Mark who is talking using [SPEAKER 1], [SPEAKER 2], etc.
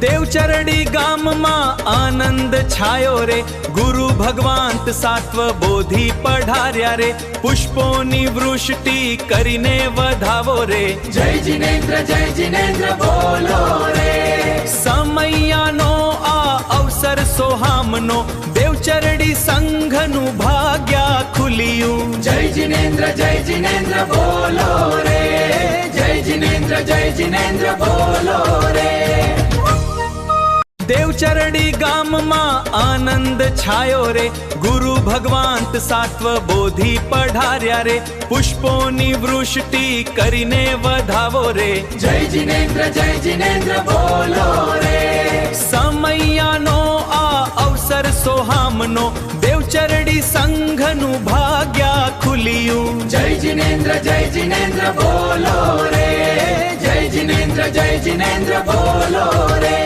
[SPEAKER 1] देवचरडी गाम में आनंद छायो रे, गुरु भगवान सात्व बोधी पढ़ार्या रे, पुष्पोनी वृष्टि करीने वधावो रे।
[SPEAKER 2] जय जिनेन्द्र बोलो रे।
[SPEAKER 1] समयानो आ अवसर सोहामनो, देवचरडी संघनु भाग्या खुलियु।
[SPEAKER 2] जय जिनेन्द्र बोलो रे। जय जिनेन्द्र बोलो रे।
[SPEAKER 1] देवचरडी गाम में आनंद छायो रे, गुरु भगवान सात्व बोधी पढ़ार्या रे, पुष्पोनी वृष्टि करीने वधावो रे।
[SPEAKER 2] जय जिनेन्द्र बोलो रे।
[SPEAKER 1] समयानो आ अवसर सोहामनो, देवचरडी संघनु भाग्या खुलियु।
[SPEAKER 2] जय जिनेन्द्र बोलो रे। जय जिनेन्द्र बोलो रे।